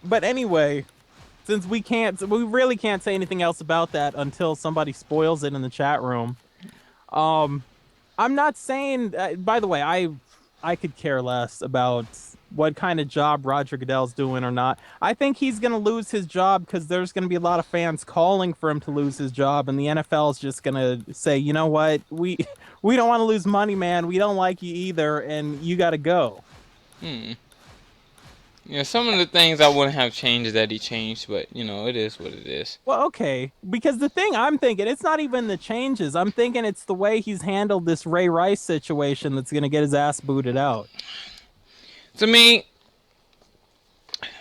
But anyway, since we really can't say anything else about that until somebody spoils it in the chat room. Um, I'm not saying. By the way, I could care less about what kind of job Roger Goodell's doing or not. I think he's going to lose his job because there's going to be a lot of fans calling for him to lose his job, and the NFL is just going to say, you know what, we don't want to lose money, man. We don't like you either, and you got to go. Yeah, some of the things I wouldn't have changed that he changed, but you know, it is what it is. Well, okay, because the thing I'm thinking, it's not even the changes. I'm thinking it's the way he's handled this Ray Rice situation that's going to get his ass booted out. To me,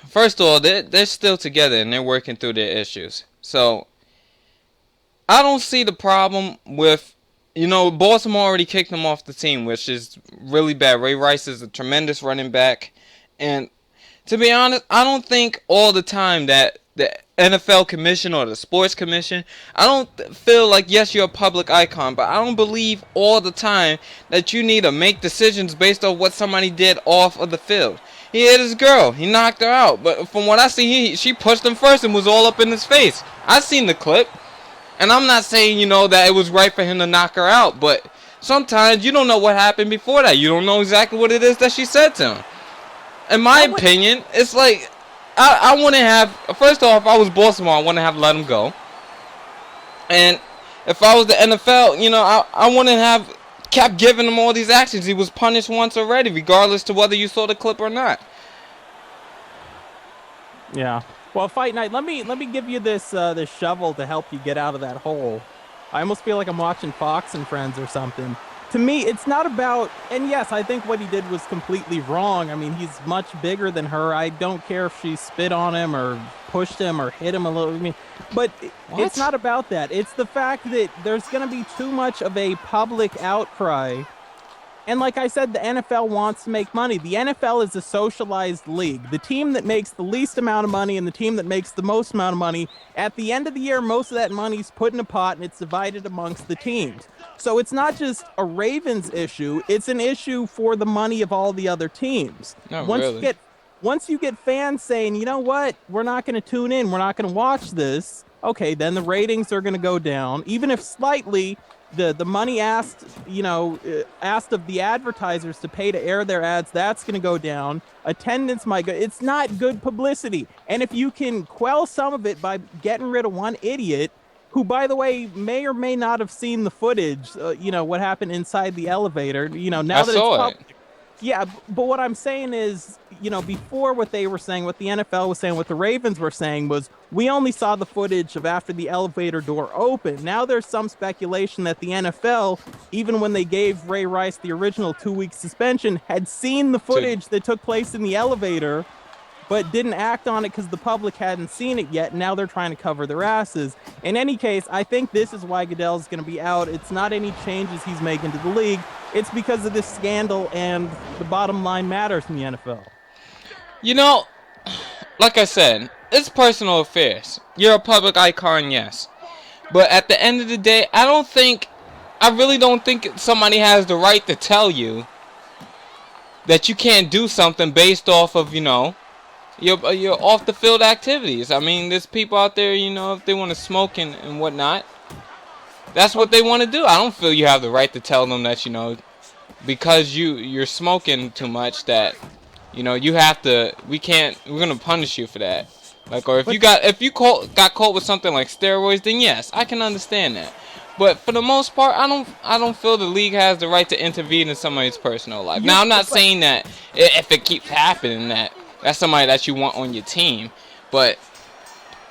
first of all, they're still together and they're working through their issues. So I don't see the problem with, Baltimore already kicked him off the team, which is really bad. Ray Rice is a tremendous running back, and to be honest, I don't think all the time that the NFL commission or the sports commission, I don't feel like, yes, you're a public icon, but I don't believe all the time that you need to make decisions based on what somebody did off of the field. He hit his girl. He knocked her out. But from what I see, she pushed him first and was all up in his face. I seen the clip. And I'm not saying, that it was right for him to knock her out. But sometimes you don't know what happened before that. You don't know exactly what it is that she said to him. In my opinion, it's like, I wouldn't have, first off, if I was Baltimore, I wouldn't have let him go. And if I was the NFL, I wouldn't have kept giving him all these actions. He was punished once already, regardless to whether you saw the clip or not. Yeah. Well, Fight Night, let me give you this shovel to help you get out of that hole. I almost feel like I'm watching Fox and Friends or something. To me, it's not about, and yes, I think what he did was completely wrong. I mean, he's much bigger than her. I don't care if she spit on him or pushed him or hit him a little. I mean, but it's not about that. It's the fact that there's going to be too much of a public outcry. And like I said, the NFL wants to make money. The NFL is a socialized league. The team that makes the least amount of money and the team that makes the most amount of money, at the end of the year, most of that money is put in a pot and it's divided amongst the teams. So it's not just a Ravens issue. It's an issue for the money of all the other teams. Once you get fans saying, you know what, we're not going to tune in, we're not going to watch this, okay, then the ratings are going to go down, even if slightly. The money asked of the advertisers to pay to air their ads, that's going to go down. Attendance might go. It's not good publicity. And if you can quell some of it by getting rid of one idiot, who, by the way, may or may not have seen the footage, what happened inside the elevator, now that it's public. Yeah, but what I'm saying is, before what they were saying, what the NFL was saying, what the Ravens were saying was, we only saw the footage of after the elevator door opened. Now there's some speculation that the NFL, even when they gave Ray Rice the original 2-week suspension, had seen the footage that took place in the elevator, but didn't act on it because the public hadn't seen it yet. Now they're trying to cover their asses. In any case, I think this is why Goodell's going to be out. It's not any changes he's making to the league. It's because of this scandal, and the bottom line matters in the NFL. Like I said, it's personal affairs. You're a public icon, yes. But at the end of the day, I really don't think somebody has the right to tell you that you can't do something based off of, your off the field activities. I mean, there's people out there, if they want to smoke and whatnot, that's what they want to do. I don't feel you have the right to tell them that, because you're smoking too much that, you have to, we're going to punish you for that. Like, or if you got caught with something like steroids, then yes, I can understand that. But for the most part, I don't feel the league has the right to intervene in somebody's personal life. Now, I'm not saying that if it keeps happening that's somebody that you want on your team, but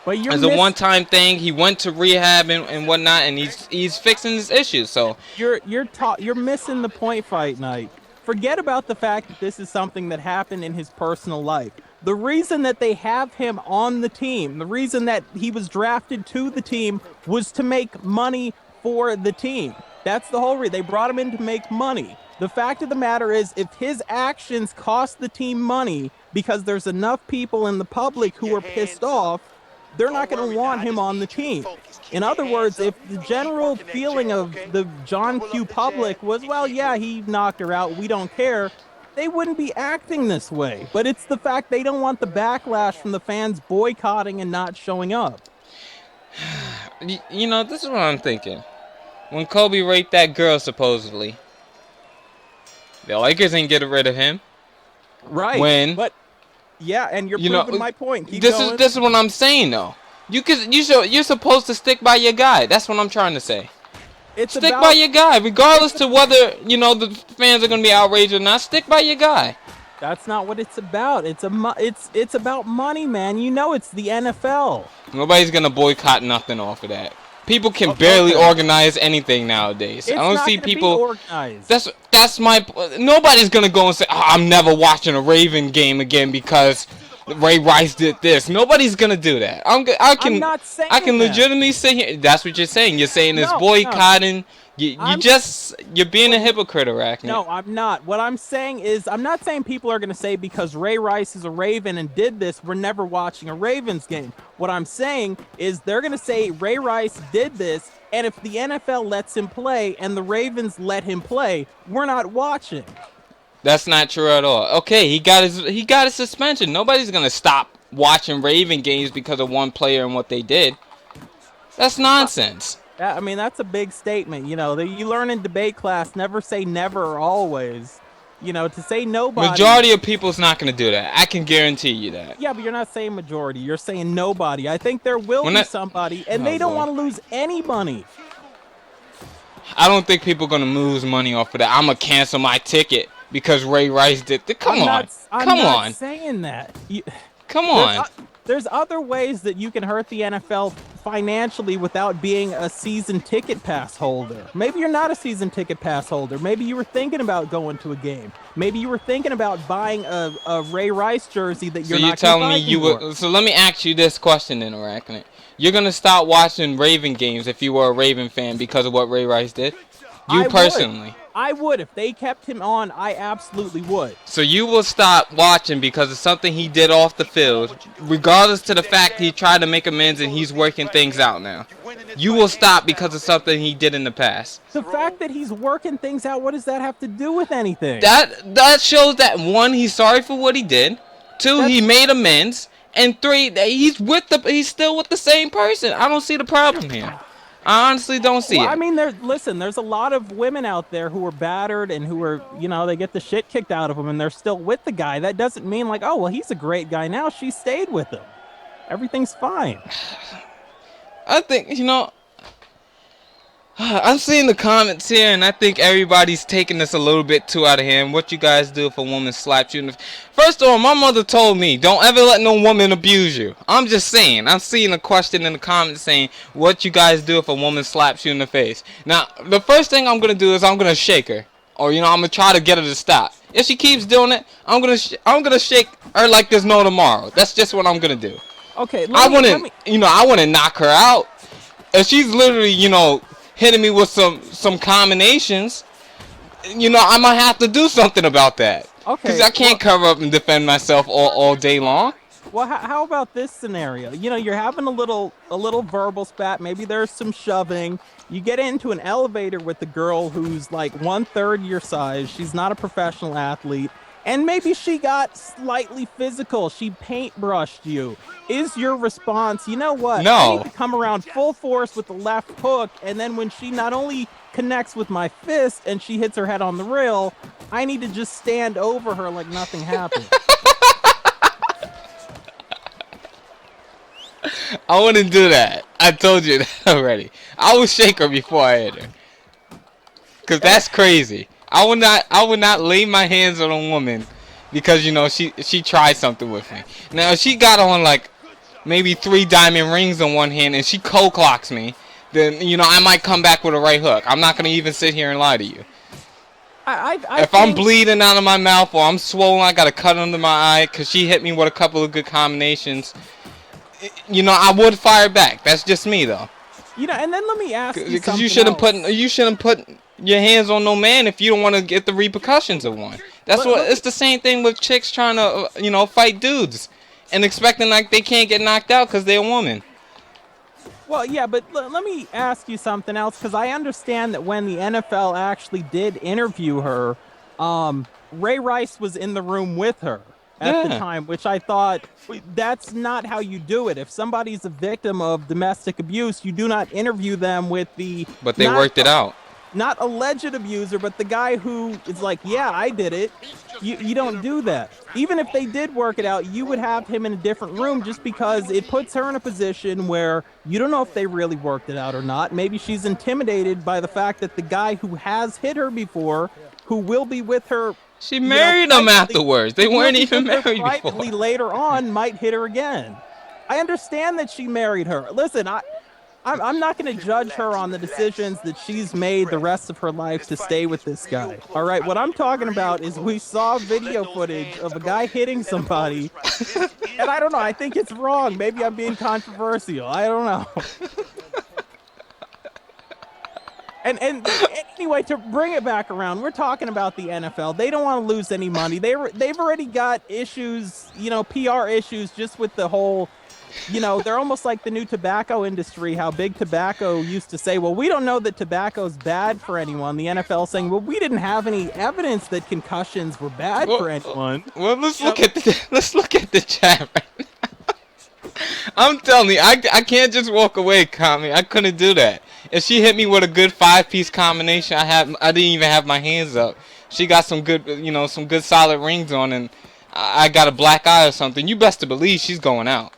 as a one-time thing, he went to rehab and whatnot, and he's fixing his issues. So you're missing the point, Fight Night. Forget about the fact that this is something that happened in his personal life. The reason that they have him on the team, the reason that he was drafted to the team, was to make money for the team. That's the whole reason. They brought him in to make money. The fact of the matter is, if his actions cost the team money because there's enough people in the public who are pissed off, they're not going to want him on the team. In other words, if the general feeling of the John Q public was, well, yeah, he knocked her out, we don't care, they wouldn't be acting this way. But it's the fact they don't want the backlash from the fans boycotting and not showing up. You know, this is what I'm thinking. When Kobe raped that girl, supposedly, the Lakers ain't getting rid of him. Right. But yeah, and you're proving my point. Keep going. This is what I'm saying, though. You're supposed to stick by your guy. That's what I'm trying to say. Stick by your guy, regardless to whether the fans are gonna be outraged or not. Stick by your guy. That's not what it's about. It's about money, man. You know, it's the NFL. Nobody's gonna boycott nothing off of that. People can barely organize anything nowadays. I don't see people. Organized. That's my. Nobody's gonna go and say, oh, I'm never watching a Raven game again because Ray Rice did this. Nobody's gonna do that. I'm not saying I can legitimately sit here. That's what you're saying. You're saying it's boycotting. You're being a hypocrite, Arachne. No, I'm not. What I'm saying is, I'm not saying people are going to say because Ray Rice is a Raven and did this, we're never watching a Ravens game. What I'm saying is they're going to say Ray Rice did this, and if the NFL lets him play and the Ravens let him play, we're not watching. That's not true at all. Okay, he got his suspension. Nobody's going to stop watching Raven games because of one player and what they did. That's nonsense. I mean, that's a big statement. You know, you learn in debate class, never say never or always. You know, to say nobody. Majority of people's not going to do that. I can guarantee you that. Yeah, but you're not saying majority. You're saying nobody. I think there will be somebody, and they don't want to lose any money. I don't think people are going to lose money off of that. I'm going to cancel my ticket because Ray Rice did. I'm not saying that. Come on. There's other ways that you can hurt the NFL financially without being a season ticket pass holder. Maybe you're not a season ticket pass holder. Maybe you were thinking about going to a game. Maybe you were thinking about buying a Ray Rice jersey that you're not going to buy anymore. So let me ask you this question then, Arachne. You're going to stop watching Raven games if you were a Raven fan because of what Ray Rice did? You personally. I would. If they kept him on, I absolutely would. So you will stop watching because of something he did off the field, regardless to the fact he tried to make amends and he's working things out now. You will stop because of something he did in the past. The fact that he's working things out, what does that have to do with anything? That shows that, one, he's sorry for what he did. Two, he made amends. And three, he's still with the same person. I don't see the problem here. I honestly don't see it. I mean, there's a lot of women out there who are battered and who are, they get the shit kicked out of them and they're still with the guy. That doesn't mean like, oh, well, he's a great guy now. She stayed with him. Everything's fine. I think, I'm seeing the comments here and I think everybody's taking this a little bit too out of hand. What you guys do if a woman slaps you in the... First of all, my mother told me, don't ever let no woman abuse you. I'm just saying. I'm seeing a question in the comments saying, what you guys do if a woman slaps you in the face. Now, the first thing I'm going to do is I'm going to shake her. Or, I'm going to try to get her to stop. If she keeps doing it, I'm going to shake her like there's no tomorrow. That's just what I'm going to do. Okay, I want to knock her out. If she's literally, hitting me with some combinations, I might have to do something about that. Okay. Because I can't cover up and defend myself all day long. Well, how about this scenario? You're having a little verbal spat. Maybe there's some shoving. You get into an elevator with the girl who's like 1/3 your size. She's not a professional athlete. And maybe she got slightly physical. She paintbrushed you. Is your response, you know what? No. I need to come around full force with the left hook. And then when she not only connects with my fist and she hits her head on the rail, I need to just stand over her like nothing happened. I wouldn't do that. I told you that already. I would shake her before I hit her. Because that's crazy. I would not lay my hands on a woman because she tried something with me. Now if she got on like maybe 3 diamond rings on one hand and she clocks me, then I might come back with a right hook. I'm not gonna even sit here and lie to you. If I'm bleeding out of my mouth or I'm swollen, I got a cut under my eye because she hit me with a couple of good combinations, I would fire back. That's just me though. And then let me ask you something because you shouldn't put your hands on no man if you don't want to get the repercussions of one. It's the same thing with chicks trying to fight dudes and expecting like they can't get knocked out because they're a woman. Well, yeah, but let me ask you something else, because I understand that when the NFL actually did interview her, Ray Rice was in the room with her at the time, which I thought, that's not how you do it. If somebody's a victim of domestic abuse, you do not interview them with the... But they worked it out. Not alleged abuser, but the guy who is like, yeah, I did it. You don't do that. Even if they did work it out, you would have him in a different room, just because it puts her in a position where you don't know if they really worked it out or not. Maybe she's intimidated by the fact that the guy who has hit her before, who will be with her... She married him afterwards. They weren't even married before. Later on, might hit her again. I understand that she married her. Listen, I'm not going to judge her on the decisions that she's made the rest of her life to stay with this guy. All right, what I'm talking about is we saw video footage of a guy hitting somebody, and I don't know, I think it's wrong. Maybe I'm being controversial. I don't know. And anyway, to bring it back around, we're talking about the NFL. They don't want to lose any money. They've already got issues, PR issues, just with the whole... they're almost like the new tobacco industry, how big tobacco used to say, well, we don't know that tobacco's bad for anyone. The NFL saying, well, we didn't have any evidence that concussions were bad for anyone. Well, let's look at the chat right now. I'm telling you, I can't just walk away, Kami. I couldn't do that. If she hit me with a good 5-piece combination, I didn't even have my hands up. She got some good, some good solid rings on, and I got a black eye or something. You best to believe she's going out.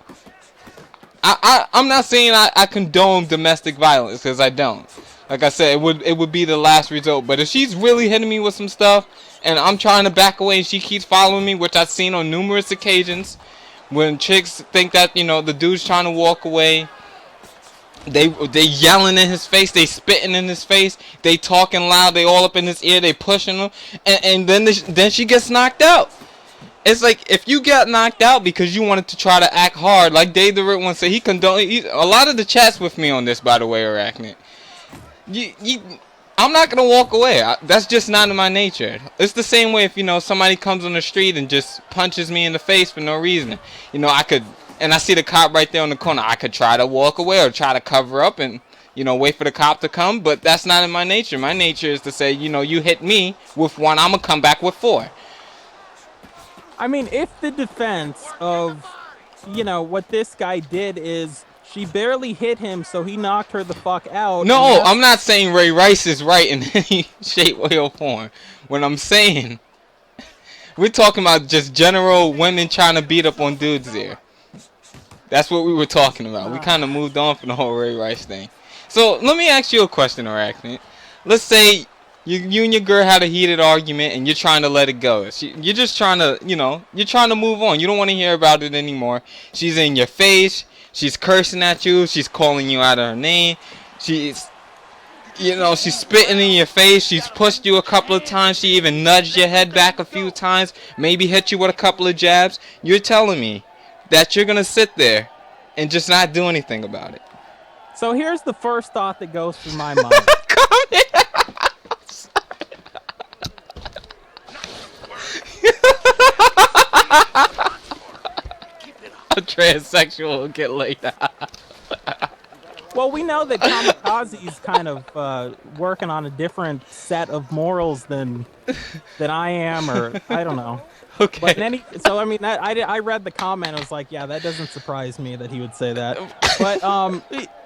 I'm not saying I condone domestic violence, because I don't. Like I said, it would be the last result. But if she's really hitting me with some stuff, and I'm trying to back away, and she keeps following me, which I've seen on numerous occasions, when chicks think that the dude's trying to walk away, they yelling in his face, they spitting in his face, they talking loud, they all up in his ear, they pushing him, and then she gets knocked out. It's like, if you got knocked out because you wanted to try to act hard, like Dave the Rit once said, a lot of the chats with me on this, by the way, are acting. I'm not gonna walk away. That's just not in my nature. It's the same way if somebody comes on the street and just punches me in the face for no reason. I could, and I see the cop right there on the corner, I could try to walk away or try to cover up and wait for the cop to come, but that's not in my nature. My nature is to say, you hit me with one, I'm gonna come back with 4. I mean, if the defense of, what this guy did is she barely hit him, so he knocked her the fuck out. No, I'm not saying Ray Rice is right in any shape, way, or form. What I'm saying, we're talking about just general women trying to beat up on dudes there. That's what we were talking about. We kind of moved on from the whole Ray Rice thing. So, let me ask you a question, Arachne. Let's say... You and your girl had a heated argument, and you're trying to let it go. You're just trying to, you're trying to move on. You don't want to hear about it anymore. She's in your face. She's cursing at you. She's calling you out of her name. She's spitting in your face. She's pushed you a couple of times. She even nudged your head back a few times. Maybe hit you with a couple of jabs. You're telling me that you're going to sit there and just not do anything about it. So here's the first thought that goes through my mind. A transsexual will get laid out. Well, we know that Kamikaze's kind of working on a different set of morals than I am, or I don't know. Okay. But so I mean, I read the comment. I was like, yeah, that doesn't surprise me that he would say that. But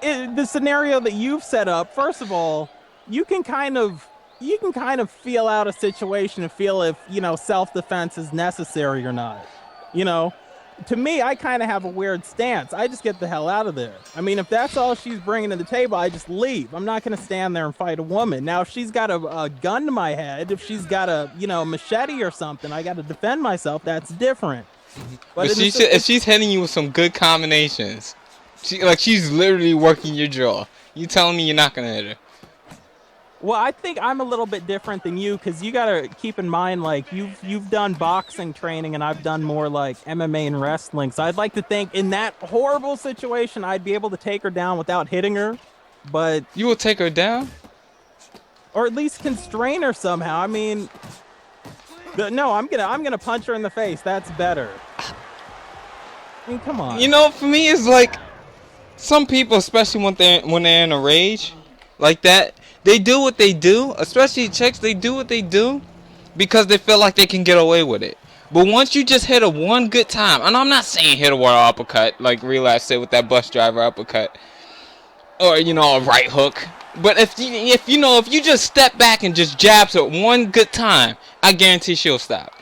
the scenario that you've set up, first of all, you can kind of feel out a situation and feel if self-defense is necessary or not. To me, I kind of have a weird stance. I just get the hell out of there. I mean, if that's all she's bringing to the table, I just leave. I'm not going to stand there and fight a woman. Now, if she's got a gun to my head, if she's got a, machete or something, I got to defend myself. That's different. But if she's hitting you with some good combinations, she's literally working your jaw. You telling me you're not going to hit her? Well, I think I'm a little bit different than you, because you got to keep in mind, like, you've done boxing training and I've done more like MMA and wrestling. So I'd like to think in that horrible situation, I'd be able to take her down without hitting her. But you will take her down? Or at least constrain her somehow. I mean, no, I'm gonna punch her in the face. That's better. I mean, come on. For me, it's like some people, especially when they're in a rage like that, they do what they do, especially chicks, they do what they do because they feel like they can get away with it. But once you just hit her one good time, and I'm not saying hit her with an uppercut, like Real Life said with that bus driver uppercut, or you know, a right hook. But if you just step back and just jabs her one good time, I guarantee she'll stop.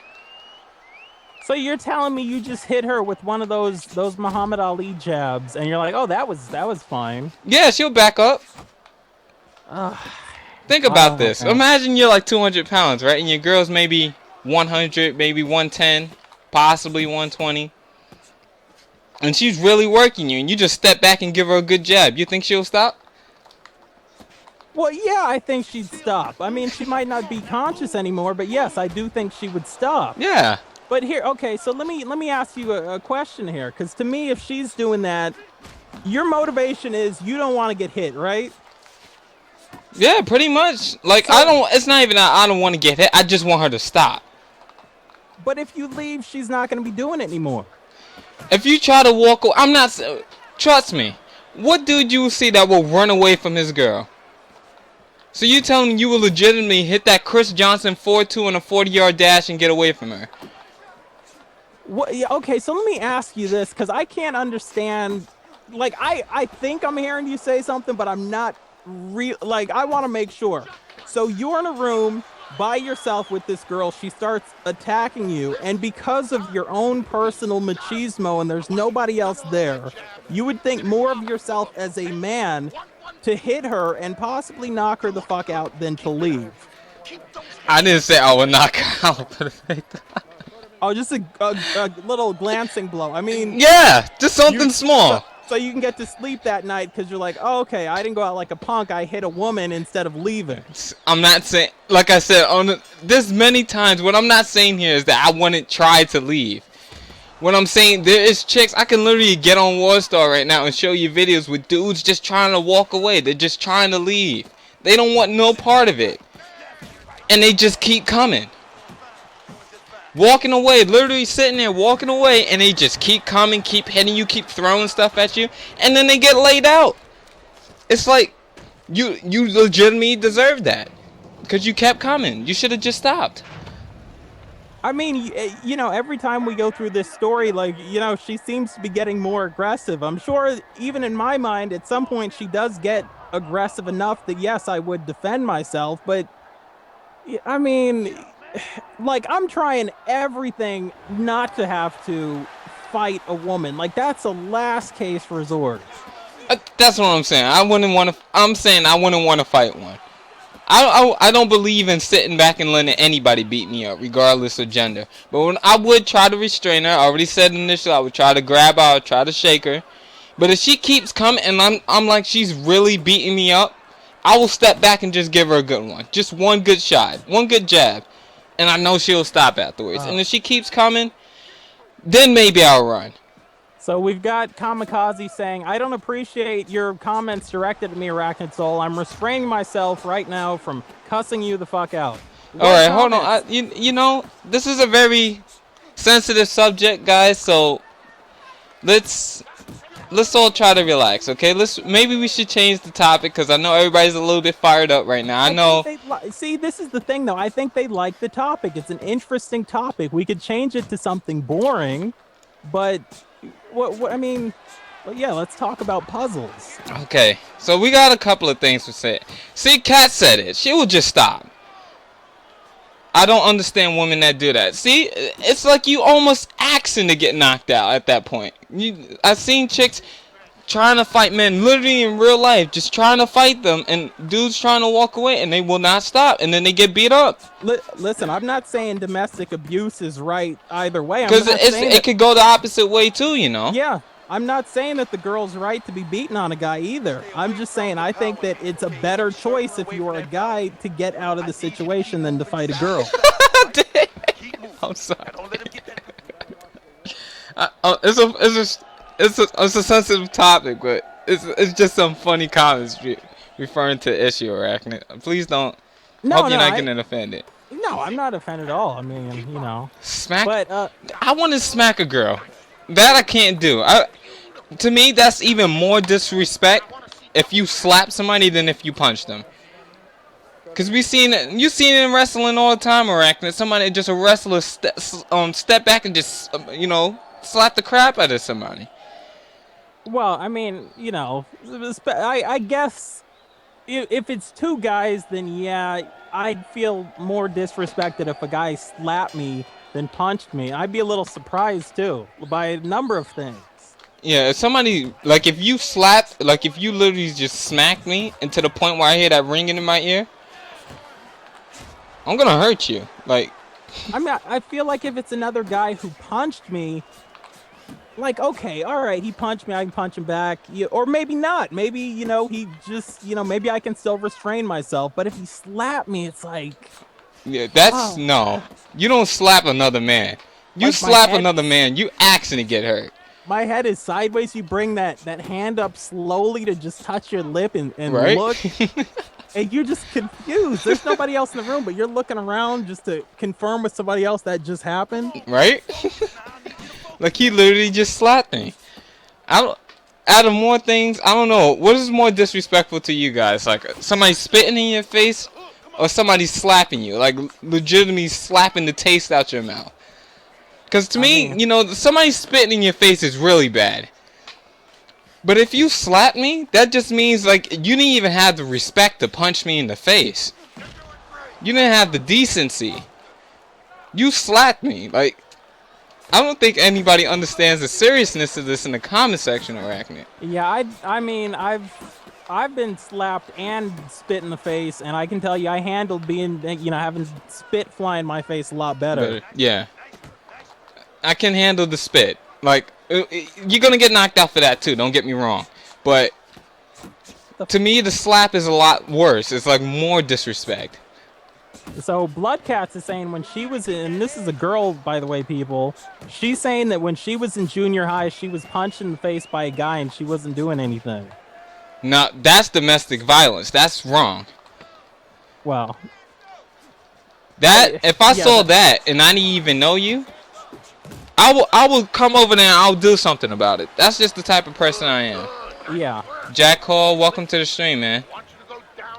So you're telling me you just hit her with one of those Muhammad Ali jabs, and you're like, oh, that was fine. Yeah, she'll back up. Think about this. Okay. Imagine you're like 200 pounds, right? And your girl's maybe 100, maybe 110, possibly 120. And she's really working you, and you just step back and give her a good jab. You think she'll stop? Well, yeah, I think she'd stop. I mean, she might not be conscious anymore, but yes, I do think she would stop. Yeah. But here, okay, so let me ask you a question here, because to me, if she's doing that, your motivation is you don't want to get hit, right? Yeah, pretty much. Like, So, it's not even that I don't want to get hit. I just want her to stop. but if you leave, she's not going to be doing it anymore. If you try to walk away, trust me. What dude you will see that will run away from his girl? So you telling me you will legitimately hit that Chris Johnson 4-2 on a 40-yard dash and get away from her? What, yeah, okay, so let me ask you this, because I can't understand. Like, I think I'm hearing you say something, but I'm not like, I want to make sure. So you're in a room by yourself with this girl. She starts attacking you, and because of your own personal machismo and there's nobody else there, you would think more of yourself as a man to hit her and possibly knock her the fuck out than to leave. I didn't say I would knock her out. Oh, just a little glancing blow. I mean, Yeah, just something small. So you can get to sleep that night because you're like, oh, okay, I didn't go out like a punk. I hit a woman instead of leaving. I'm not saying, like I said, there's many times what I'm not saying here is that I wouldn't try to leave. What I'm saying, there is chicks, I can literally get on Warstar right now and show you videos with dudes just trying to walk away. They're just trying to leave. They don't want no part of it. And they just keep coming. Walking away, literally sitting there walking away, and they just keep coming, keep hitting you, keep throwing stuff at you, and then they get laid out. It's like, you legitimately deserve that. Because you kept coming. You should have just stopped. I mean, you know, every time we go through this story, like, you know, she seems to be getting more aggressive. I'm sure, even in my mind, at some point she does get aggressive enough that, yes, I would defend myself. But, I mean, like, I'm trying everything not to have to fight a woman. Like, that's a last case resort. That's what I'm saying. I'm saying I wouldn't want to fight one. I don't believe in sitting back and letting anybody beat me up, regardless of gender. But when I would try to restrain her, I already said initially, I would try to grab her, I would try to shake her. But if she keeps coming and I'm like she's really beating me up, I will step back and just give her a good one. Just one good shot, one good jab. And I know she'll stop afterwards. And if she keeps coming, then maybe I'll run. So we've got Kamikaze saying, I don't appreciate your comments directed at me, Arachnid Soul. I'm restraining myself right now from cussing you the fuck out. Alright, hold on. You know, this is a very sensitive subject, guys, so let's all try to relax, okay? Maybe we should change the topic, because I know everybody's a little bit fired up right now. I know. See, this is the thing, though. I think they like the topic. It's an interesting topic. We could change it to something boring, but... I mean, well, yeah, let's talk about puzzles. Okay, so we got a couple of things to say. See, Kat said it. She will just stop. I don't understand women that do that. See, it's like you almost asking to get knocked out at that point. I've seen chicks trying to fight men, literally in real life, just trying to fight them, and dudes trying to walk away, and they will not stop, and then they get beat up. Listen, I'm not saying domestic abuse is right either way. Because it could go the opposite way too, you know. Yeah, I'm not saying that the girl's right to be beaten on a guy either. I'm just saying I think that it's a better choice if you are a guy to get out of the situation than to fight a girl. I'm sorry. It's a sensitive topic, but it's just some funny comments referring to the issue, Arachnid. Please don't. Hope you're not getting offended. No, I'm not offended at all. I mean, you know. Smack. But I want to smack a girl. That I can't do. To me, that's even more disrespect if you slap somebody than if you punch them. Cause you seen it in wrestling all the time, Arachne. Somebody, just a wrestler, step back and just slap the crap out of somebody. Well, I mean, I guess if it's two guys, then yeah, I'd feel more disrespected if a guy slapped me than punched me. I'd be a little surprised too by a number of things. Yeah, if somebody, like, if you literally just smack me, and to the point where I hear that ringing in my ear, I'm gonna hurt you. Like, I feel like if it's another guy who punched me, like, okay, all right, he punched me, I can punch him back, or maybe not. Maybe, he just, maybe I can still restrain myself. But if he slapped me, it's like, yeah, that's no. You don't slap another man. You like slap another man, you actually get hurt. My head is sideways. You bring that hand up slowly to just touch your lip and right? Look. And you're just confused. There's nobody else in the room, but you're looking around just to confirm with somebody else that just happened. Right? Like, he literally just slapped me. Out of more things, I don't know. What is more disrespectful to you guys? Like, somebody spitting in your face or somebody slapping you? Like, legitimately slapping the taste out your mouth. Because to me, somebody spitting in your face is really bad. But if you slap me, that just means, like, you didn't even have the respect to punch me in the face. You didn't have the decency. You slapped me. Like, I don't think anybody understands the seriousness of this in the comment section, Arachne. Yeah, I mean, I've been slapped and spit in the face, and I can tell you I handled being, having spit fly in my face a lot better. Yeah. I can handle the spit. Like, you're gonna get knocked out for that too, don't get me wrong. But to me, the slap is a lot worse. It's like more disrespect. So Bloodcats is saying when she was in, and this is a girl, by the way, people, she's saying that when she was in junior high, she was punched in the face by a guy and she wasn't doing anything. Now, that's domestic violence. That's wrong. Well, if I saw that and I didn't even know you, I will come over there and I'll do something about it. That's just the type of person I am. Yeah. Jack Hall, welcome to the stream, man.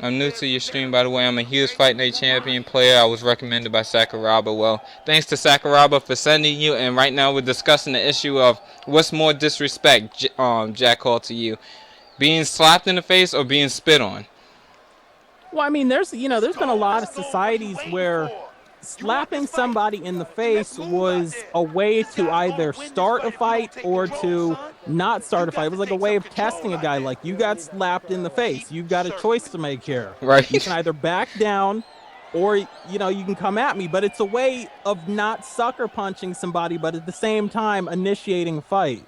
I'm new to your stream, by the way. I'm a huge Fight Night champion player. I was recommended by Sakuraba. Well, thanks to Sakuraba for sending you. And right now we're discussing the issue of what's more disrespect, Jack Hall, to you. Being slapped in the face or being spit on? Well, I mean, there's been a lot of societies where slapping somebody in the face was a way to either start a fight or to not start a fight. It was like a way of testing a guy. Like, you got slapped in the face. You've got a choice to make here. Right. You can either back down or, you can come at me. But it's a way of not sucker punching somebody, but at the same time initiating a fight.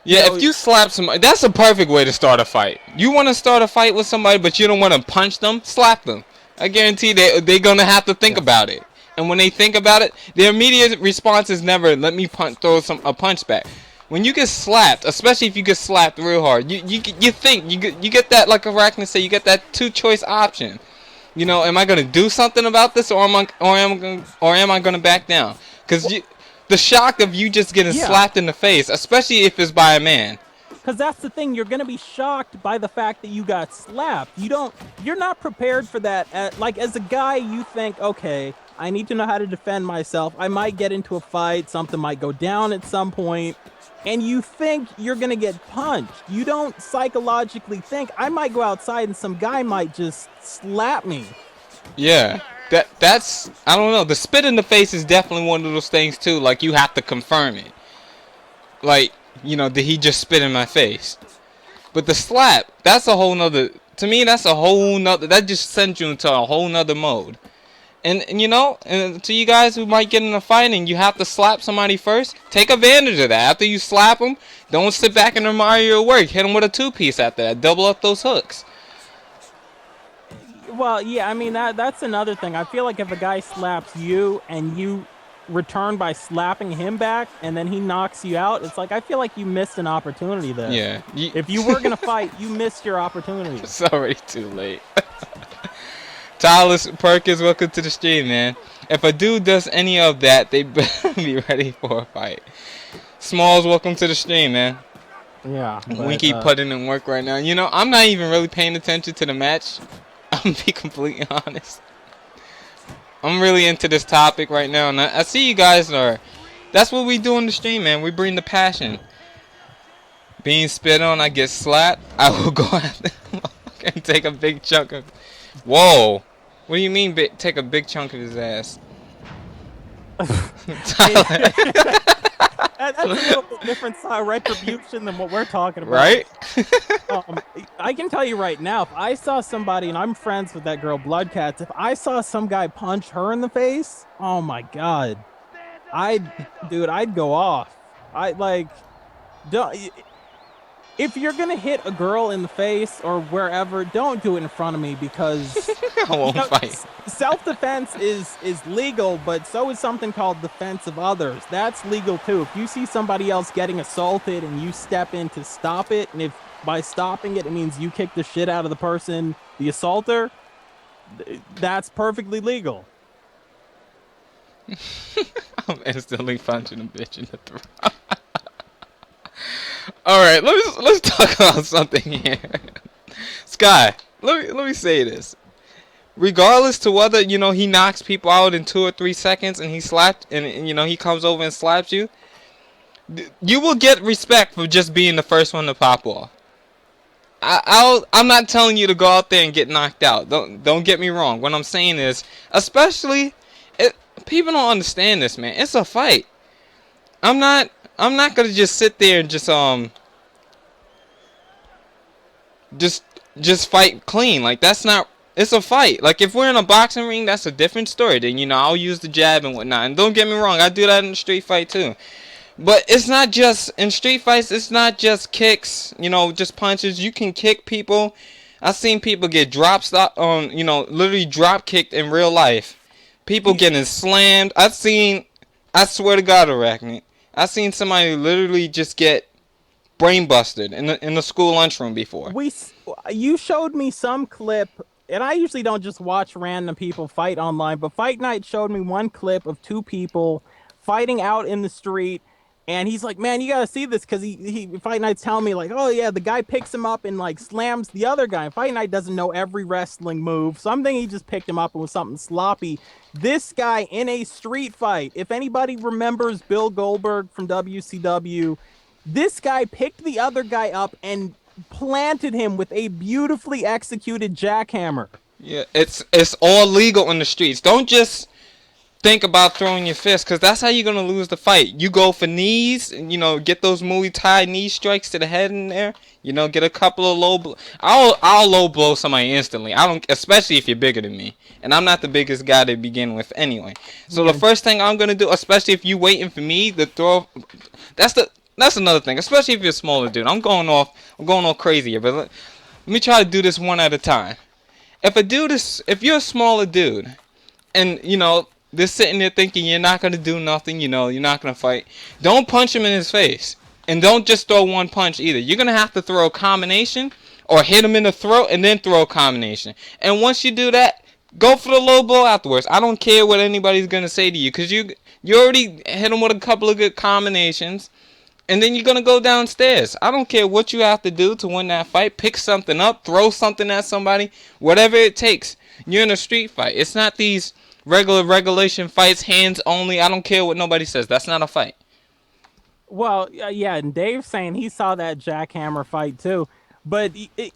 Yeah, if you slap somebody, that's a perfect way to start a fight. You want to start a fight with somebody, but you don't want to punch them, slap them. I guarantee they're going to have to think about it. And when they think about it, their immediate response is never, let me throw a punch back. When you get slapped, especially if you get slapped real hard, you think, you get that, like Arachne said, you get that two-choice option. Am I going to do something about this, or am I going to back down? Because the shock of you just getting slapped in the face, especially if it's by a man. Because that's the thing, you're going to be shocked by the fact that you got slapped. You're not prepared for that. Like, as a guy, you think, okay, I need to know how to defend myself. I might get into a fight. Something might go down at some point. And you think you're going to get punched. You don't psychologically think, I might go outside and some guy might just slap me. Yeah. That's, I don't know. The spit in the face is definitely one of those things, too. Like, you have to confirm it. Like, did he just spit in my face? But the slap, that's a whole nother, to me, that's a whole nother, that just sends you into a whole nother mode. And and to you guys who might get in a fight and you have to slap somebody first, take advantage of that. After you slap them, don't sit back and admire your work. Hit them with a two-piece after that. Double up those hooks. Well, yeah, I mean, that's another thing. I feel like if a guy slaps you and you return by slapping him back and then he knocks you out, it's like, I feel like you missed an opportunity there. Yeah. If you were gonna fight, you missed your opportunity. It's already too late. Tyler Perkins, welcome to the stream, man. If a dude does any of that, they better be ready for a fight. Smalls, welcome to the stream, man. Yeah, We but keep putting in work right now. You know, I'm not even really paying attention to the match. I'm gonna be completely honest. I'm really into this topic right now, and I see you guys are. That's what we do on the stream, man. We bring the passion. Being spit on, I get slapped. I will go after him and take a big chunk of. Whoa! What do you mean, take a big chunk of his ass? Tyler. that's a little bit different style retribution than what we're talking about. Right? I can tell you right now, if I saw somebody, and I'm friends with that girl Bloodcats, if I saw some guy punch her in the face, oh my God, I'd go off. I like, don't. If you're gonna hit a girl in the face or wherever, don't do it in front of me because I won't fight. Self-defense is legal, but so is something called defense of others. That's legal too. If you see somebody else getting assaulted and you step in to stop it, and if by stopping it, it means you kick the shit out of the person, the assaulter, that's perfectly legal. I'm instantly punching a bitch in the throat. All right, let's talk about something here. Sky, let me say this. Regardless to whether he knocks people out in 2 or 3 seconds and he slapped and he comes over and slaps you, you will get respect for just being the first one to pop off. I'm not telling you to go out there and get knocked out. Don't get me wrong. What I'm saying is, especially people don't understand this, man. It's a fight. I'm not gonna just sit there and just fight clean. Like, that's not. It's a fight. Like, if we're in a boxing ring, that's a different story. Then I'll use the jab and whatnot. And don't get me wrong, I do that in a street fight too. But it's not just in street fights. It's not just kicks. Just punches. You can kick people. I've seen people get literally drop kicked in real life. People getting slammed. I swear to God, Arachnid, I've seen somebody literally just get brain busted in the school lunchroom before. You showed me some clip, and I usually don't just watch random people fight online, but Fight Night showed me one clip of 2 people fighting out in the street, and he's like, man, you gotta see this, because he Fight Night's telling me, like, oh yeah, the guy picks him up and like slams the other guy, and Fight Night doesn't know every wrestling move, so I'm thinking he just picked him up and was something sloppy. This guy in a street fight, if anybody remembers Bill Goldberg from WCW, this guy picked the other guy up and planted him with a beautifully executed jackhammer. Yeah, it's all legal in the streets. Don't just think about throwing your fist, because that's how you're going to lose the fight. You go for knees, get those Muay Thai knee strikes to the head in there. Get a couple of low blows. I'll low blow somebody instantly. I don't, especially if you're bigger than me. And I'm not the biggest guy to begin with anyway. So the first thing I'm going to do, especially if you're waiting for me to throw, that's another thing. Especially if you're a smaller dude. I'm going all crazy here, but let me try to do this one at a time. If you're a smaller dude, and they're sitting there thinking you're not going to do nothing, you're not going to fight, don't punch him in his face. And don't just throw one punch either. You're going to have to throw a combination or hit him in the throat and then throw a combination. And once you do that, go for the low blow afterwards. I don't care what anybody's going to say to you, because you already hit him with a couple of good combinations. And then you're going to go downstairs. I don't care what you have to do to win that fight. Pick something up, throw something at somebody, whatever it takes. You're in a street fight. It's not these regulation fights, hands only. I don't care what nobody says. That's not a fight. Well, yeah, and Dave's saying he saw that jackhammer fight too. But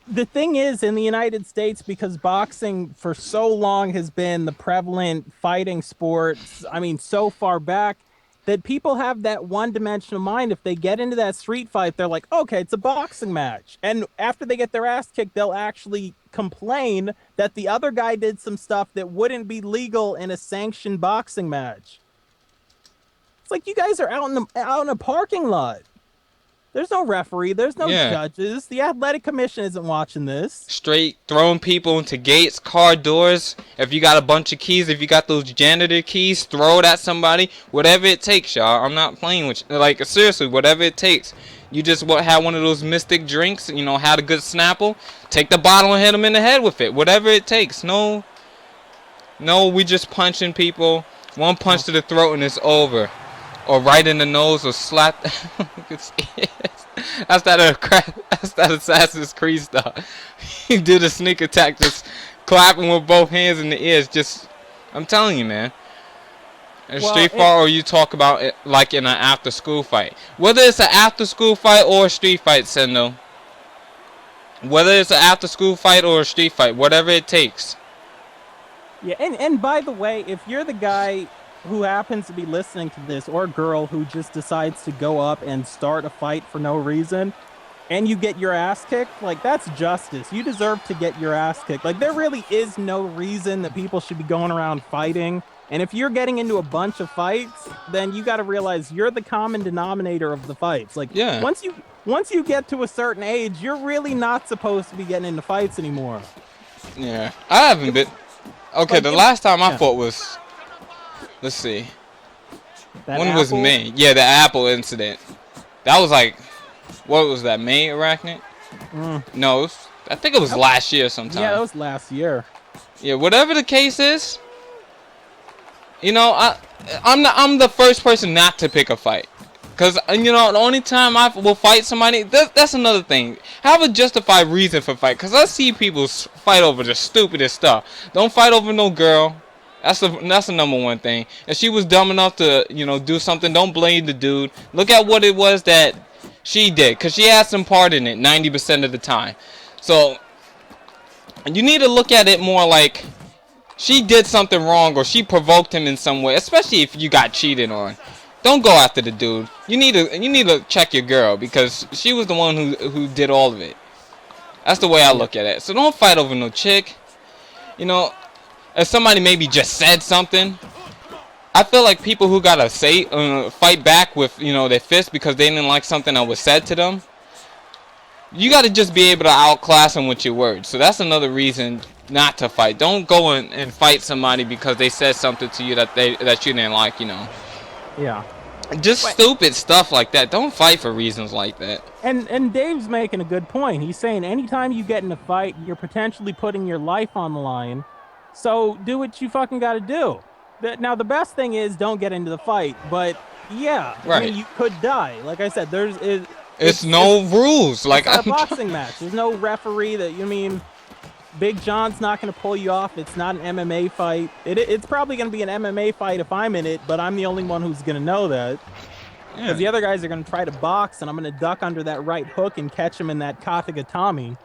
the thing is, in the United States, because boxing for so long has been the prevalent fighting sport, I mean, so far back, that people have that one-dimensional mind. If they get into that street fight, they're like, okay, it's a boxing match. And after they get their ass kicked, they'll actually complain that the other guy did some stuff that wouldn't be legal in a sanctioned boxing match. It's like you guys are out in a parking lot. There's no referee. There's no judges. The athletic commission isn't watching this. Straight throwing people into gates, car doors. If you got a bunch of keys, if you got those janitor keys, throw it at somebody. Whatever it takes, y'all. I'm not playing with you. Like, seriously, whatever it takes. You just have one of those mystic drinks, had a good Snapple. Take the bottle and hit them in the head with it. Whatever it takes. No, we just punching people. One punch to the throat and it's over. Or right in the nose or slap. That's that Assassin's Creed stuff. You do the sneak attack, just clapping with both hands in the ears. Just, I'm telling you, man. In street fight, or you talk about it like in an after school fight. Whether it's an after school fight or a street fight, Sendo. Whether it's an after school fight or a street fight, whatever it takes. Yeah, and by the way, if you're the guy who happens to be listening to this, or girl who just decides to go up and start a fight for no reason, and you get your ass kicked, like, that's justice. You deserve to get your ass kicked. Like, there really is no reason that people should be going around fighting. And if you're getting into a bunch of fights, then you got to realize you're the common denominator of the fights. Like, yeah. Once you get to a certain age, you're really not supposed to be getting into fights anymore. Yeah, I haven't been. Okay, like, the last time I fought was, let's see, when was May? Yeah, the Apple incident. That was like, what was that, May, Arachnid? No, I think it was last year sometime. Yeah, that was last year. Yeah, whatever the case is, you know, I'm the first person not to pick a fight. Because, you know, the only time I will fight somebody, that's another thing. Have a justified reason for fight. Because I see people fight over the stupidest stuff. Don't fight over no girl. That's the number one thing. If she was dumb enough to, you know, do something, don't blame the dude. Look at what it was that she did. Because she had some part in it 90% of the time. So, you need to look at it more like she did something wrong or she provoked him in some way. Especially if you got cheated on. Don't go after the dude. You need to check your girl because she was the one who did all of it. That's the way I look at it. So don't fight over no chick. You know, if somebody maybe just said something, I feel like people who gotta fight back with, you know, their fist because they didn't like something that was said to them. You gotta just be able to outclass them with your words. So that's another reason not to fight. Don't go and fight somebody because they said something to you that you didn't like. You know. Yeah. Just stupid stuff like that. Don't fight for reasons like that. And Dave's making a good point. He's saying anytime you get in a fight, you're potentially putting your life on the line. So do what you fucking got to do. Now, the best thing is don't get into the fight. But, yeah, right. I mean, you could die. Like I said, it's no rules. Like, it's not a boxing match. There's no referee that, you mean... Big John's not going to pull you off. It's not an MMA fight. It's probably going to be an MMA fight if I'm in it, but I'm the only one who's going to know that. Because the other guys are going to try to box, and I'm going to duck under that right hook and catch him in that Katagatami.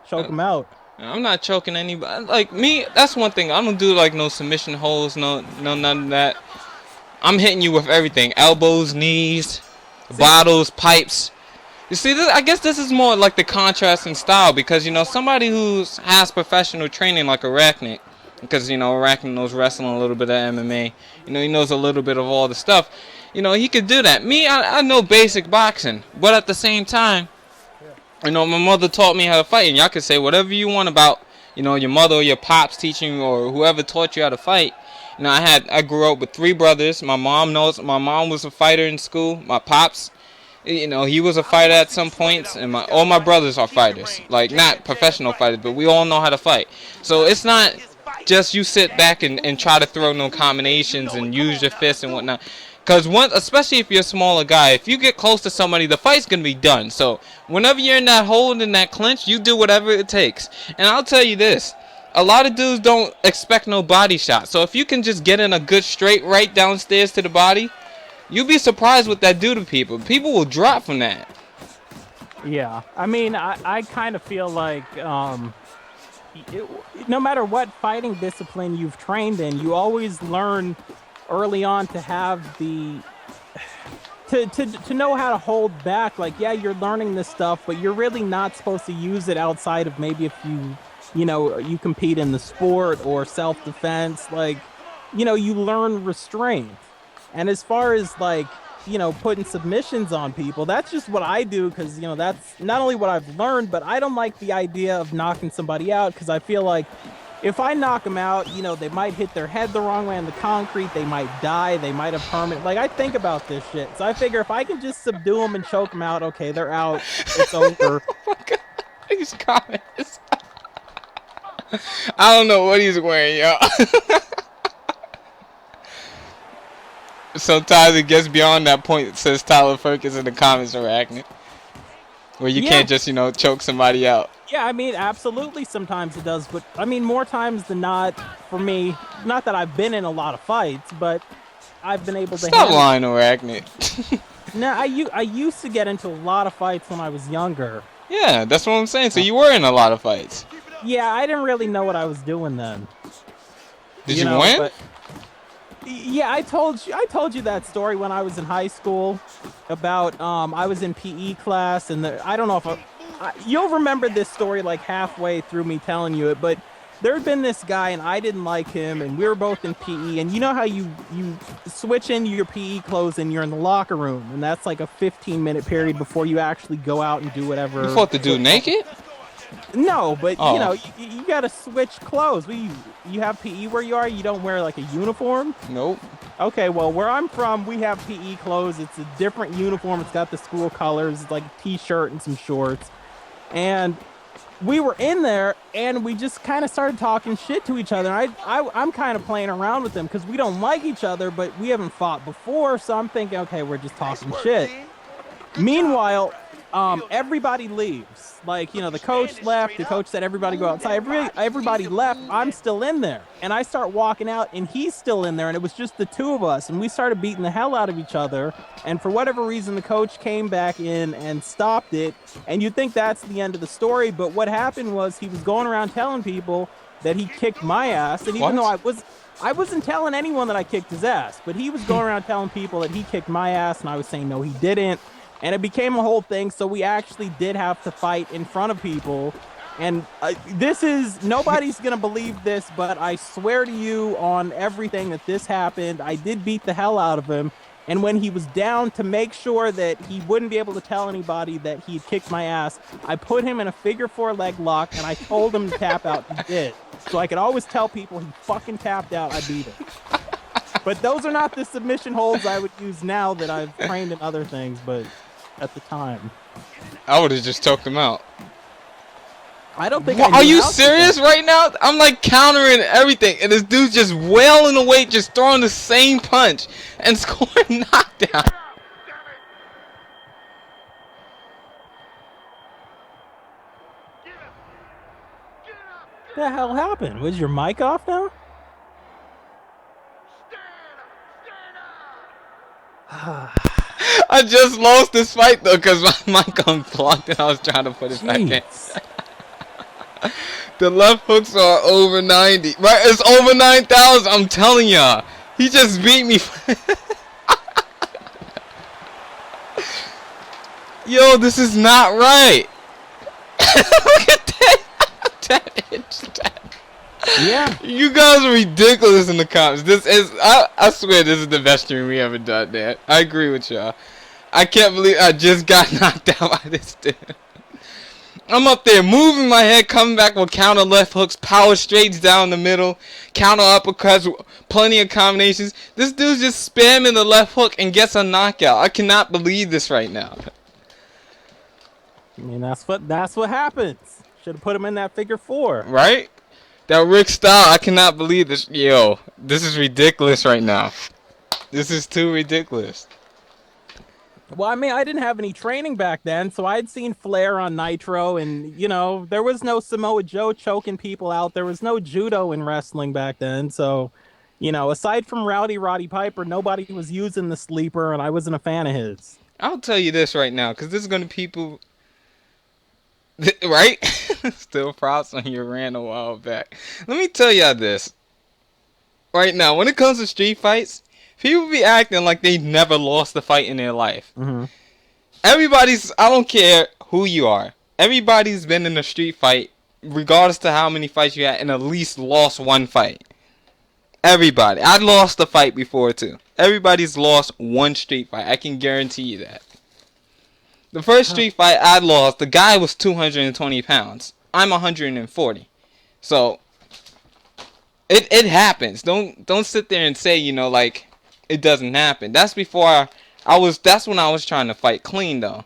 Choke him out. I'm not choking anybody. Like, me, that's one thing. I don't do, like, no submission holds, no none of that. I'm hitting you with everything. Elbows, knees, bottles, pipes. You see, I guess this is more like the contrast in style because, you know, somebody who has professional training like Arachnid, because, you know, Arachnid knows wrestling, a little bit of MMA, you know, he knows a little bit of all the stuff, you know, he could do that. Me, I know basic boxing, but at the same time, you know, my mother taught me how to fight, and y'all can say whatever you want about, you know, your mother or your pops teaching or whoever taught you how to fight. You know, I grew up with 3 brothers. My mom was a fighter in school. My pops, you know, he was a fighter at some points, and all my brothers are fighters. Like, not professional fighters, but we all know how to fight. So it's not just you sit back and try to throw no combinations and use your fists and whatnot. Because especially if you're a smaller guy, if you get close to somebody, the fight's going to be done. So whenever you're in that hold, in that clinch, you do whatever it takes. And I'll tell you this. A lot of dudes don't expect no body shot. So if you can just get in a good straight right downstairs to the body, you'll be surprised what that do to people. People will drop from that. Yeah. I mean, I kind of feel like no matter what fighting discipline you've trained in, you always learn early on to have to know how to hold back. Like, yeah, you're learning this stuff, but you're really not supposed to use it outside of maybe if you know, you compete in the sport or self-defense. Like, you know, you learn restraint. And as far as, like, you know, putting submissions on people, that's just what I do because, you know, that's not only what I've learned, but I don't like the idea of knocking somebody out because I feel like if I knock them out, you know, they might hit their head the wrong way on the concrete, they might die, they might have permanent... Like, I think about this shit. So I figure if I can just subdue them and choke them out, okay, they're out, it's over. Oh my God. These comments. I don't know what he's wearing, y'all. Sometimes it gets beyond that point, says Tyler Perkins in the comments, Arachnid. where you can't just, choke somebody out. Yeah, I mean, absolutely sometimes it does, but I mean, more times than not, for me, not that I've been in a lot of fights, but I've been able to Stop lying, Arachnid. No, I used to get into a lot of fights when I was younger. Yeah, that's what I'm saying. So you were in a lot of fights. Yeah, I didn't really know what I was doing then. Did you win? But, yeah, I told you that story when I was in high school about I was in PE class, and I don't know if you'll remember this story like halfway through me telling you it, but there had been this guy and I didn't like him, and we were both in PE, and you know how you switch into your PE clothes and you're in the locker room, and that's like a 15-minute period before you actually go out and do whatever. You fought the dude naked? No, but you gotta switch clothes. You have PE where you are. You don't wear like a uniform. Nope. Okay, well, where I'm from, we have PE clothes. It's a different uniform. It's got the school colors. It's like a t-shirt and some shorts. And we were in there, and we just kind of started talking shit to each other. I'm kind of playing around with them because we don't like each other, but we haven't fought before, so I'm thinking, okay, we're just talking shit. Meanwhile, everybody leaves. Like, the coach left. The coach said everybody go outside. Everybody left. I'm still in there. And I start walking out, and he's still in there, and it was just the two of us. And we started beating the hell out of each other. And for whatever reason, the coach came back in and stopped it. And you'd think that's the end of the story. But what happened was he was going around telling people that he kicked my ass. And even though I wasn't telling anyone that I kicked his ass, but he was going around telling people that he kicked my ass, and I was saying, no, he didn't. And it became a whole thing, so we actually did have to fight in front of people. And nobody's going to believe this, but I swear to you on everything that this happened. I did beat the hell out of him. And when he was down, to make sure that he wouldn't be able to tell anybody that he had kicked my ass, I put him in a figure 4 leg lock, and I told him to tap out. He did. So I could always tell people he fucking tapped out. I beat him. But those are not the submission holds I would use now that I've trained in other things, but at the time, I would have just choked him out. I don't think. Are you serious right now? I'm like countering everything, and this dude's just wailing away, just throwing the same punch and scoring knockdown. What the hell happened? Was your mic off now? I just lost this fight though because my mic unplugged and I was trying to put it back in. The left hooks are over 90. Right? It's over 9,000. I'm telling y'all. He just beat me. Yo, this is not right. Look at that. Yeah. You guys are ridiculous in the comments. I swear this is the best stream we ever done, man. I agree with y'all. I can't believe I just got knocked out by this dude. I'm up there moving my head, coming back with counter left hooks, power straights down the middle, counter uppercuts, plenty of combinations. This dude's just spamming the left hook and gets a knockout. I cannot believe this right now. I mean, that's what happens. Should have put him in that figure 4. Right? That Rick style, I cannot believe this. Yo, this is ridiculous right now. This is too ridiculous. Well, I mean, I didn't have any training back then, so I'd seen Flair on Nitro, and, there was no Samoa Joe choking people out. There was no judo in wrestling back then, so, aside from Roddy Piper, nobody was using the sleeper, and I wasn't a fan of his. I'll tell you this right now, because this is going to people... Right? Still props on your rant a while back. Let me tell y'all this. Right now, when it comes to street fights, people be acting like they never lost a fight in their life. Mm-hmm. I don't care who you are. Everybody's been in a street fight, regardless to how many fights you had, and at least lost one fight. Everybody. I lost a fight before, too. Everybody's lost one street fight. I can guarantee you that. The first street fight I lost, the guy was 220 pounds. I'm 140. So, it happens. Don't sit there and say, like, it doesn't happen. That's before that's when I was trying to fight clean, though.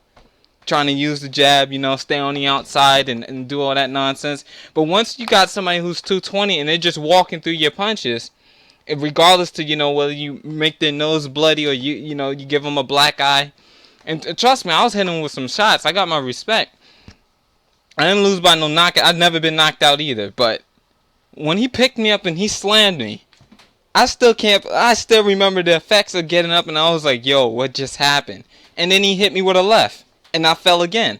Trying to use the jab, stay on the outside and do all that nonsense. But once you got somebody who's 220 and they're just walking through your punches, regardless to, whether you make their nose bloody or you give them a black eye, And trust me, I was hitting him with some shots. I got my respect. I didn't lose by no knockout. I've never been knocked out either. But when he picked me up and he slammed me, I still remember the effects of getting up, and I was like, yo, what just happened? And then he hit me with a left, and I fell again.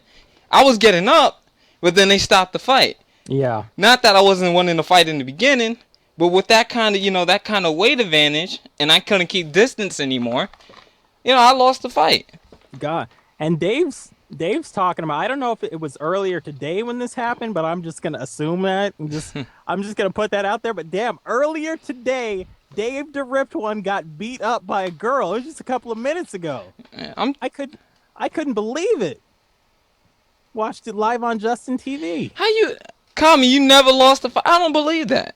I was getting up, but then they stopped the fight. Yeah. Not that I wasn't winning the fight in the beginning, but with that kind of weight advantage, and I couldn't keep distance anymore, I lost the fight. God. And Dave's talking about, I don't know if it was earlier today when this happened, but I'm just gonna assume that I'm just gonna put that out there. But damn, earlier today, Dave the Ripped One got beat up by a girl. It was just a couple of minutes ago. I couldn't believe it. Watched it live on Justin TV. Kami, you never lost a fight? I don't believe that.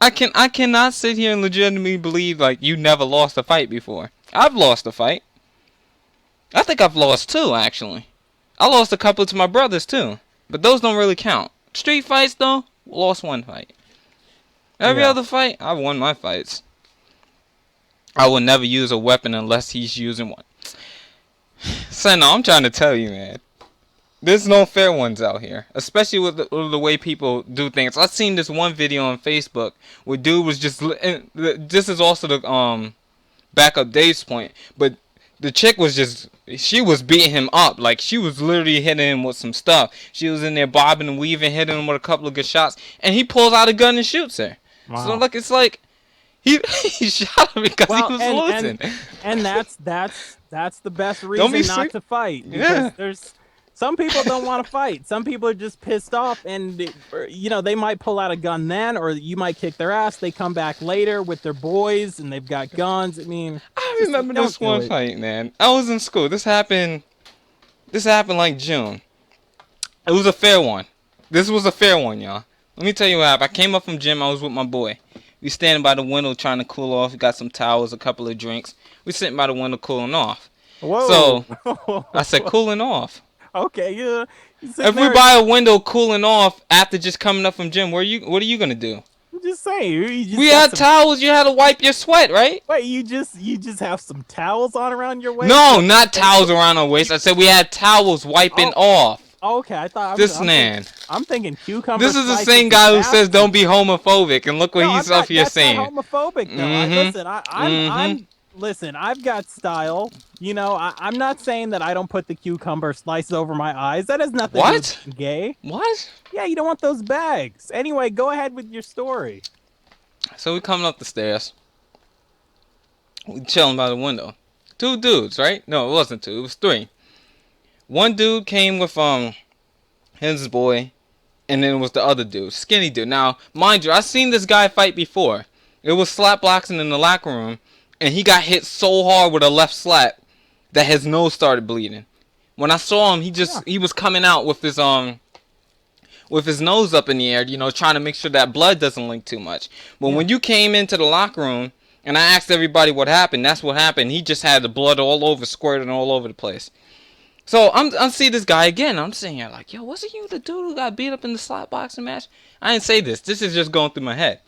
I cannot sit here and legitimately believe like you never lost a fight before. I've lost a fight. I think I've lost 2 actually. I lost a couple to my brothers too, but those don't really count. Street fights though, lost 1 fight. Every other fight, I've won my fights. I would never use a weapon unless he's using one. So no, I'm trying to tell you, man. There's no fair ones out here, especially with the way people do things. I've seen this one video on Facebook where dude was just. And this is also the back up Dave's point, but the chick was just. She was beating him up, like she was literally hitting him with some stuff. She was in there bobbing and weaving, hitting him with a couple of good shots, and he pulls out a gun and shoots her. Wow. So look, it's like he shot her because he was losing. And that's the best reason not to fight. Because there's some people don't want to fight. Some people are just pissed off, and they might pull out a gun then, or you might kick their ass. They come back later with their boys, and they've got guns. I mean, I remember this one fight, man. I was in school. This happened like June. It was a fair one. This was a fair one, y'all. Let me tell you what happened. I came up from gym. I was with my boy. We standing by the window trying to cool off. We got some towels, a couple of drinks. We sitting by the window cooling off. Whoa. So I said cooling off. Okay, yeah. If we by a window cooling off after just coming up from gym, what are you gonna do? I'm just saying. We had towels. You had to wipe your sweat, right? Wait, you just have some towels on around your waist? No, not towels around our waist. I said we had towels wiping off. Okay, I thought I'm thinking cucumber. This is the same guy who says don't be homophobic, and look what he's up here saying. Not homophobic though. Listen, I've got style. I'm not saying that I don't put the cucumber slices over my eyes. That has nothing to do with gay. What? Yeah, you don't want those bags. Anyway, go ahead with your story. So we coming up the stairs. We chilling by the window. 2 dudes, right? No, it wasn't 2. It was 3. One dude came with his boy, and then it was the other dude, skinny dude. Now, mind you, I've seen this guy fight before. It was slap boxing in the locker room, and he got hit so hard with a left slap that his nose started bleeding. When I saw him, he was coming out with his nose up in the air, trying to make sure that blood doesn't leak too much. But when you came into the locker room, and I asked everybody what happened, that's what happened. He just had the blood all over, squirting all over the place. So I'm seeing this guy again. I'm sitting here like, yo, wasn't you the dude who got beat up in the slap boxing match? I didn't say this. This is just going through my head.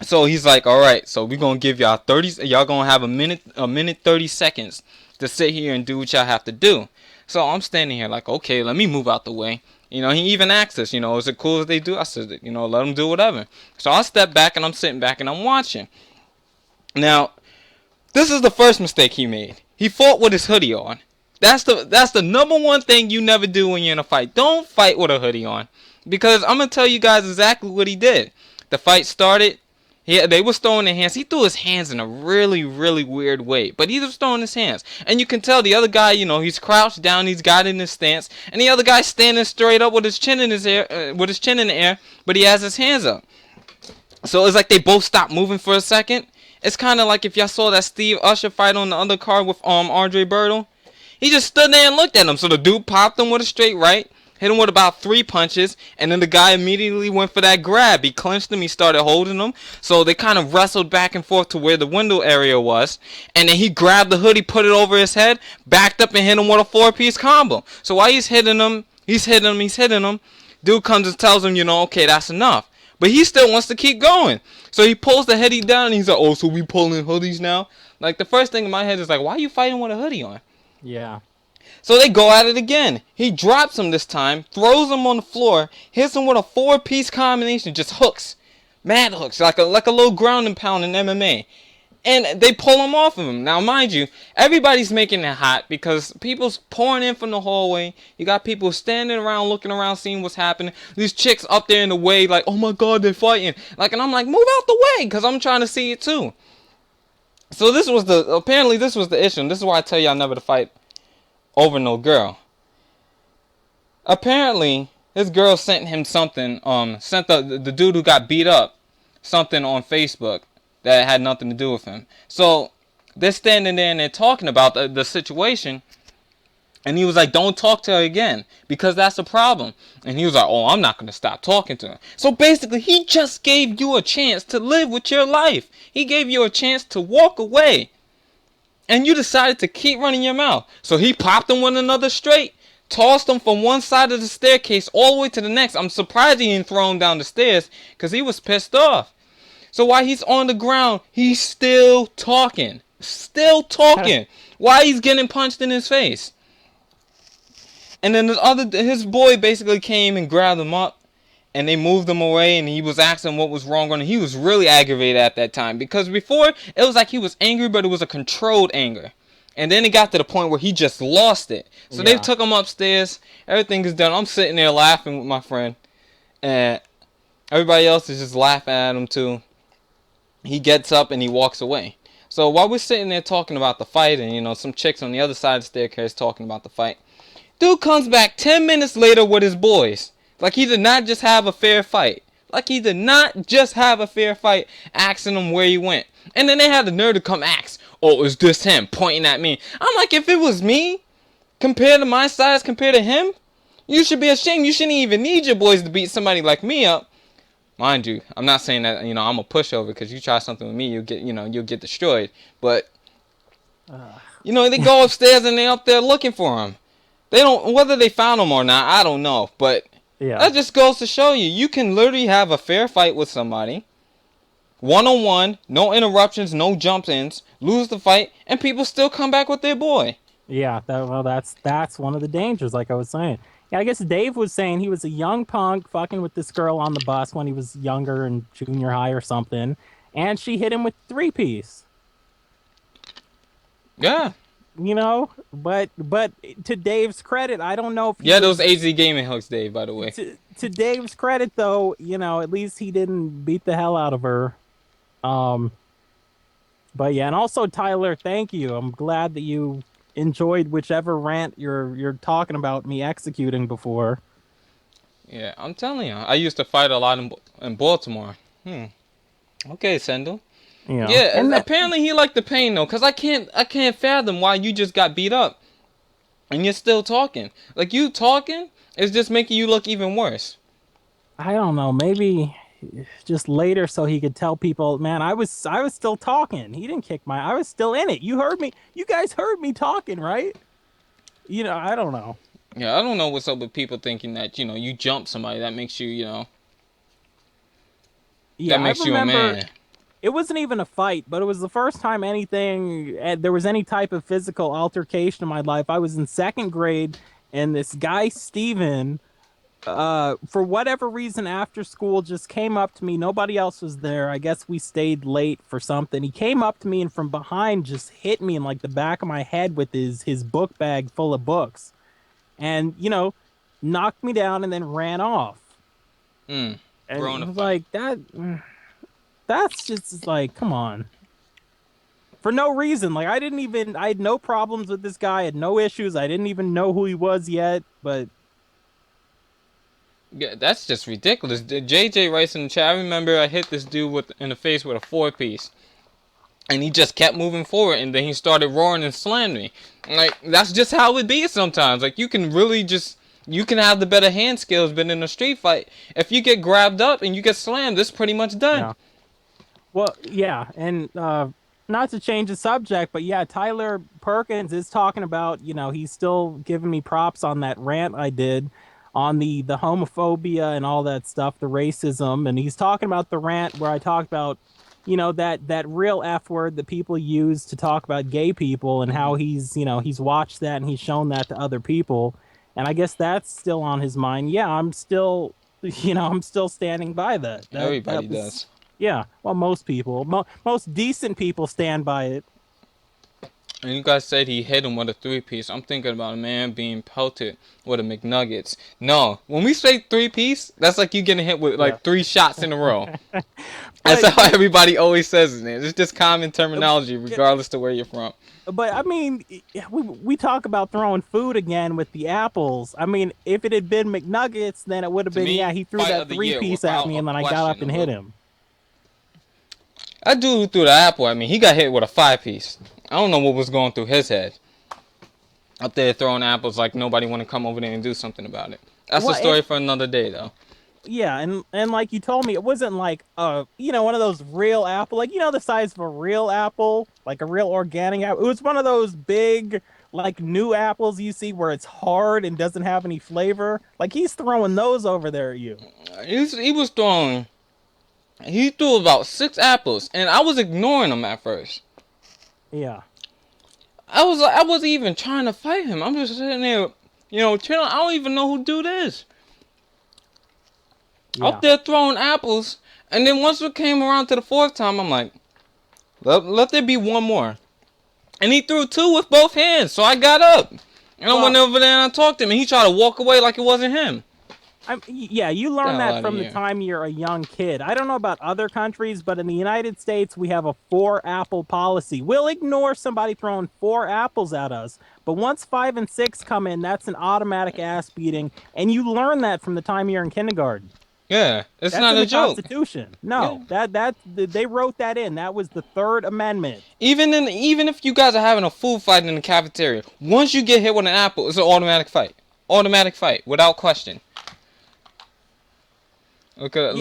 So he's like, all right, so we're going to give y'all 30, y'all going to have a minute 30 seconds to sit here and do what y'all have to do. So I'm standing here like, okay, let me move out the way. He even asked us, is it cool if they do? I said, let them do whatever. So I step back and I'm sitting back and I'm watching. Now, this is the first mistake he made. He fought with his hoodie on. That's the number one thing you never do when you're in a fight. Don't fight with a hoodie on. Because I'm going to tell you guys exactly what he did. The fight started. They was throwing their hands. He threw his hands in a really, really weird way. But he was throwing his hands. And you can tell the other guy, he's crouched down. He's got in his stance. And the other guy's standing straight up with his chin in the air. But he has his hands up. So it's like they both stopped moving for a second. It's kind of like if y'all saw that Steve Usher fight on the undercard with Andre Bertle. He just stood there and looked at him. So the dude popped him with a straight right. Hit him with about 3 punches, and then the guy immediately went for that grab. He clinched him, he started holding him, so they kind of wrestled back and forth to where the window area was, and then he grabbed the hoodie, put it over his head, backed up and hit him with a 4-piece combo. So while he's hitting him, dude comes and tells him, okay, that's enough. But he still wants to keep going. So he pulls the hoodie down, and he's like, so we pulling hoodies now? Like, the first thing in my head is like, why are you fighting with a hoodie on? Yeah. So they go at it again. He drops him this time, throws him on the floor, hits him with a 4-piece combination, just hooks. Mad hooks, like a little ground and pound in MMA. And they pull him off of him. Now, mind you, everybody's making it hot because people's pouring in from the hallway. You got people standing around, looking around, seeing what's happening. These chicks up there in the way, like, oh my God, they're fighting. Like, and I'm like, move out the way, because I'm trying to see it too. So apparently this was the issue. And this is why I tell y'all never to fight over no girl. Apparently, his girl sent him something, sent the dude who got beat up something on Facebook that had nothing to do with him. So they're standing there and they're talking about the situation. And he was like, don't talk to her again, because that's the problem. And he was like, oh, I'm not going to stop talking to her. So basically, he just gave you a chance to live with your life. He gave you a chance to walk away. And you decided to keep running your mouth. So he popped him with another straight, tossed him from one side of the staircase all the way to the next. I'm surprised he didn't throw him down the stairs, because he was pissed off. So while he's on the ground, he's still talking. Still talking. While he's getting punched in his face. And then his boy basically came and grabbed him up. And they moved him away. And he was asking what was wrong on him. He was really aggravated at that time. Because before, it was like he was angry, but it was a controlled anger. And then it got to the point where he just lost it. So they took him upstairs. Everything is done. I'm sitting there laughing with my friend. And everybody else is just laughing at him too. He gets up and he walks away. So while we're sitting there talking about the fight, and, you know, some chicks on the other side of the staircase talking about the fight, dude comes back 10 minutes later with his boys. Like he did not just have a fair fight. Like he did not just have a fair fight, asking him where he went. And then they had the nerve to come ask, oh, is this him? Pointing at me. I'm like, if it was me, compared to my size, compared to him, you should be ashamed. You shouldn't even need your boys to beat somebody like me up. Mind you, I'm not saying that, you know, I'm a pushover, because you try something with me, you'll get destroyed. But, you know, they go upstairs and they're up there looking for him. They don't, whether they found him or not, I don't know. But that just goes to show you, you can literally have a fair fight with somebody, one-on-one, no interruptions, no jump-ins, lose the fight, and people still come back with their boy. Yeah, that's one of the dangers, like I was saying. Yeah, I guess Dave was saying he was a young punk fucking with this girl on the bus when he was younger in junior high or something, and she hit him with 3-piece. Yeah. You know, but to Dave's credit, I don't know if those AZ gaming hooks, Dave, by the way. To Dave's credit, though, you know, at least he didn't beat the hell out of her. But yeah, and also Tyler, thank you. I'm glad that you enjoyed whichever rant you're talking about me executing before. Yeah, I'm telling you, I used to fight a lot in Baltimore. Okay, Sendel. Yeah, and apparently he liked the pain though, cause I can't fathom why you just got beat up, and you're still talking. Like, you talking is just making you look even worse. I don't know, maybe just later so he could tell people, man, I was still talking. He didn't kick I was still in it. You heard me. You guys heard me talking, right? You know, I don't know. Yeah, I don't know what's up with people thinking that, you know, you jump somebody, that makes you, you know, that makes you a man. It wasn't even a fight, but it was the first time there was any type of physical altercation in my life. I was in 2nd grade, and this guy, Steven, for whatever reason after school, just came up to me. Nobody else was there. I guess we stayed late for something. He came up to me and from behind just hit me in like the back of my head with his book bag full of books, and, you know, knocked me down and then ran off. And it was like that. That's just like, come on. For no reason. Like, I had no problems with this guy. I had no issues. I didn't even know who he was yet, but. Yeah, that's just ridiculous. JJ writes in the chat, I remember I hit this dude in the face with a 4-piece. And he just kept moving forward, and then he started roaring and slammed me. Like, that's just how it be sometimes. Like, you can really just, you can have the better hand skills, but in a street fight, if you get grabbed up and you get slammed, it's pretty much done. Yeah. Well, yeah, and not to change the subject, but yeah, Tyler Perkins is talking about, you know, he's still giving me props on that rant I did on the homophobia and all that stuff, the racism, and he's talking about the rant where I talked about that real F word that people use to talk about gay people and how he's watched that and he's shown that to other people. And I guess that's still on his mind. Yeah, I'm still, I'm still standing by that. That Everybody was, does. yeah. Well, most people, most decent people stand by it. And you guys said he hit him with a 3-piece. I'm thinking about a man being pelted with a McNuggets. No, when we say 3-piece, that's like you getting hit with Yeah. like 3 shots in a row. That's But how everybody always says it. It's just common terminology, yeah, regardless to where you're from. but I mean, we talk about throwing food again with the apples. I mean, if it had been McNuggets, then it would have To been, yeah, me, he threw fight that of the three year piece at without me, a and then I got up question. and hit him. That dude who threw the apple at me, he got hit with a 5-piece. I don't know what was going through his head. Up there throwing apples like nobody want to come over there and do something about it. That's a Well, story for another day, though. yeah, and like you told me, it wasn't like one of those real apple, like the size of a real apple, like a real organic apple. It was one of those big, like new apples you see where it's hard and doesn't have any flavor. Like he's throwing those over there at you. He was throwing. He threw about 6 apples, and I was ignoring him at first. Yeah. I wasn't even trying to fight him. I'm just sitting there, chilling. I don't even know who do this. Yeah. Up there throwing apples, and then once it came around to the 4th time, I'm like, let there be one more. And he threw 2 with both hands, so I got up. And I went over there and I talked to him, and he tried to walk away like it wasn't him. Yeah, you learn that from the time you're a young kid. I don't know about other countries, but in the United States, we have a 4-apple policy. We'll ignore somebody throwing 4 apples at us, but once 5 and 6 come in, that's an automatic ass beating, and you learn that from the time you're in kindergarten. Yeah, it's That's not in a the joke. Constitution. No, that they wrote that in. That was the 3rd Amendment. Even if you guys are having a food fight in the cafeteria, once you get hit with an apple, it's an automatic fight. Automatic fight, without question. Look at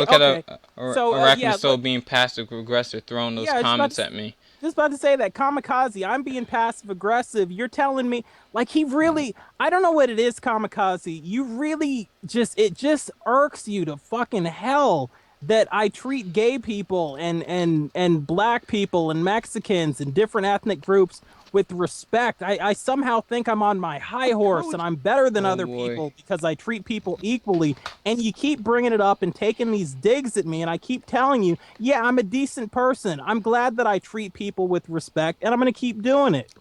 Arachnoso being passive aggressive, throwing those comments at me. Just about to say that Kamikaze, I'm being passive aggressive. You're telling me like I don't know what it is, Kamikaze. You really it just irks you to fucking hell that I treat gay people and black people and Mexicans and different ethnic groups with respect. I somehow think I'm on my high horse and I'm better than other people because I treat people equally. And you keep bringing it up and taking these digs at me. And I keep telling you, yeah, I'm a decent person. I'm glad that I treat people with respect and I'm going to keep doing it.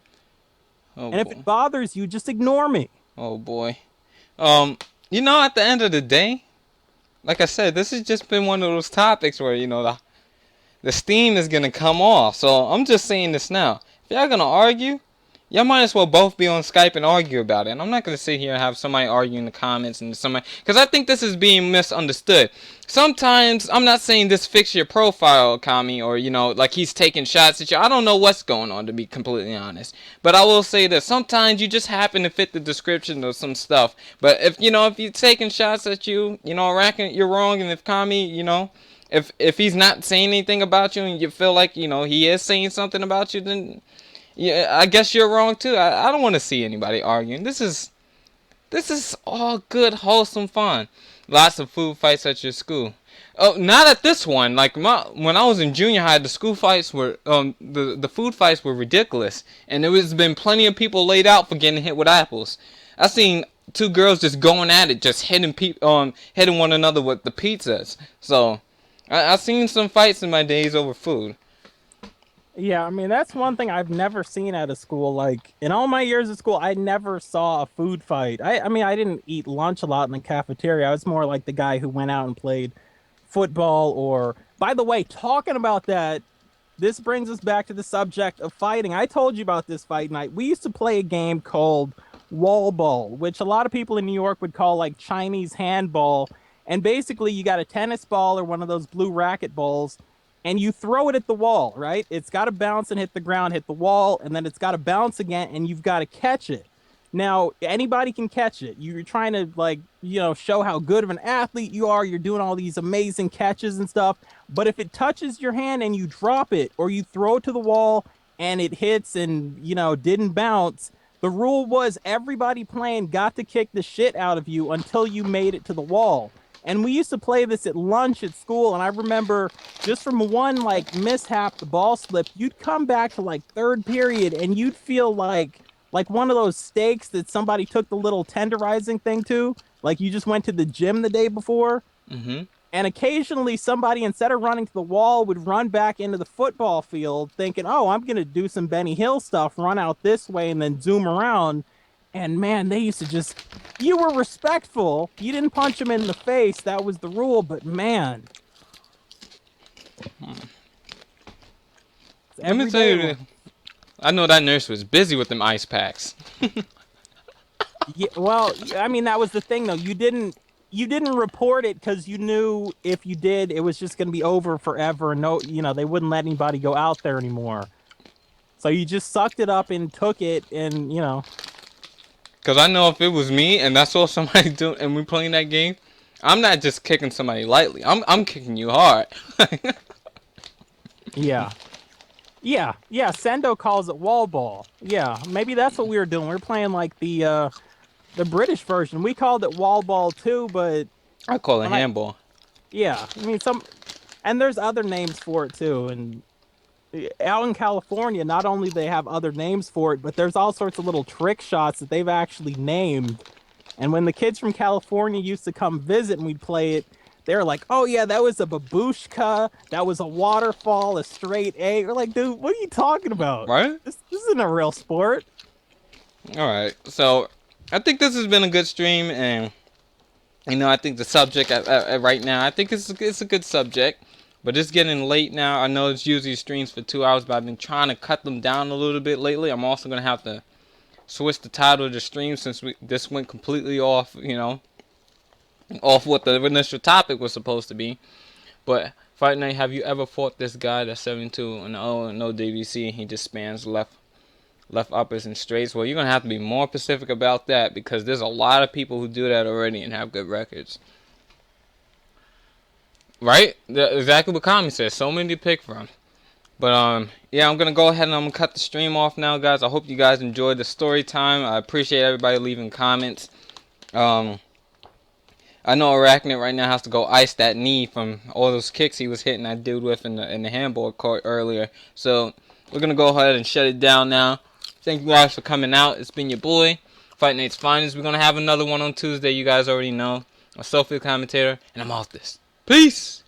If it bothers you, just ignore me. Oh, boy. At the end of the day, like I said, this has just been one of those topics where, the steam is going to come off. So I'm just saying this now. If y'all going to argue, y'all might as well both be on Skype and argue about it. And I'm not going to sit here and have somebody argue in the comments and somebody, because I think this is being misunderstood. Sometimes, I'm not saying this fix your profile, Kami, or, like he's taking shots at you. I don't know what's going on, to be completely honest. But I will say this. Sometimes you just happen to fit the description of some stuff. But if you're taking shots at you, you're wrong. And if Kami, if he's not saying anything about you and you feel like, he is saying something about you, then yeah, I guess you're wrong too. I don't want to see anybody arguing. This is all good, wholesome fun. Lots of food fights at your school. Oh, not at this one. Like when I was in junior high, the school fights were the food fights were ridiculous, and there has been plenty of people laid out for getting hit with apples. I seen 2 girls just going at it, just hitting one another with the pizzas. So I've seen some fights in my days over food. Yeah, I mean, that's one thing I've never seen at a school. Like, in all my years of school, I never saw a food fight. I mean, I didn't eat lunch a lot in the cafeteria. I was more like the guy who went out and played football or... By the way, talking about that, this brings us back to the subject of fighting. I told you about this fight night. We used to play a game called wall ball, which a lot of people in New York would call, like, Chinese handball. And basically, you got a tennis ball or one of those blue racket balls, and you throw it at the wall, right? It's got to bounce and hit the ground, hit the wall, and then it's got to bounce again, and you've got to catch it. Now, anybody can catch it. You're trying to, like, show how good of an athlete you are. You're doing all these amazing catches and stuff. But if it touches your hand and you drop it, or you throw it to the wall and it hits and, didn't bounce, the rule was everybody playing got to kick the shit out of you until you made it to the wall. And we used to play this at lunch at school, and I remember just from one like mishap, the ball slip, you'd come back to like third period and you'd feel like one of those steaks that somebody took the little tenderizing thing to, like you just went to the gym the day before. Mm-hmm. And occasionally somebody, instead of running to the wall, would run back into the football field thinking, oh, I'm going to do some Benny Hill stuff, run out this way and then zoom around. And man, they used to just, you were respectful. You didn't punch them in the face. That was the rule. But man. Let me tell you, I know that nurse was busy with them ice packs. Yeah, well, I mean, that was the thing, though. You didn't report it because you knew if you did, it was just going to be over forever. And no, they wouldn't let anybody go out there anymore. So you just sucked it up and took it, and Because I know if it was me and that's all somebody doing and we playing that game, I'm not just kicking somebody lightly. I'm kicking you hard. Yeah. Yeah. Sendo calls it wall ball. Yeah, maybe that's what we were doing. We were playing like the British version. We called it wall ball too, but I call it handball. Yeah, I mean and there's other names for it too. And out in California, not only they have other names for it, but there's all sorts of little trick shots that they've actually named. And when the kids from California used to come visit and we'd play it, they were like, oh yeah, that was a babushka, that was a waterfall, a straight A. We're like, dude, what are you talking about? Right? This isn't a real sport. All right, so I think this has been a good stream, and I think the subject right now, I think it's a good subject. But it's getting late now. I know it's usually streams for 2 hours, but I've been trying to cut them down a little bit lately. I'm also going to have to switch the title of the stream since this went completely off, off what the initial topic was supposed to be. But Fight Night, have you ever fought this guy that's 7-2 and 0 and no DVC, and he just spans left uppers and straights? Well, you're going to have to be more specific about that because there's a lot of people who do that already and have good records. Right? Exactly what Kami says. So many to pick from. But, yeah, I'm going to go ahead and I'm going to cut the stream off now, guys. I hope you guys enjoyed the story time. I appreciate everybody leaving comments. I know Arachnid right now has to go ice that knee from all those kicks he was hitting that dude with in the handball court earlier. So, we're going to go ahead and shut it down now. Thank you guys for coming out. It's been your boy, Fight Night's Finest. We're going to have another one on Tuesday. You guys already know. I'm Sophie the Commentator, and I'm off this. Peace!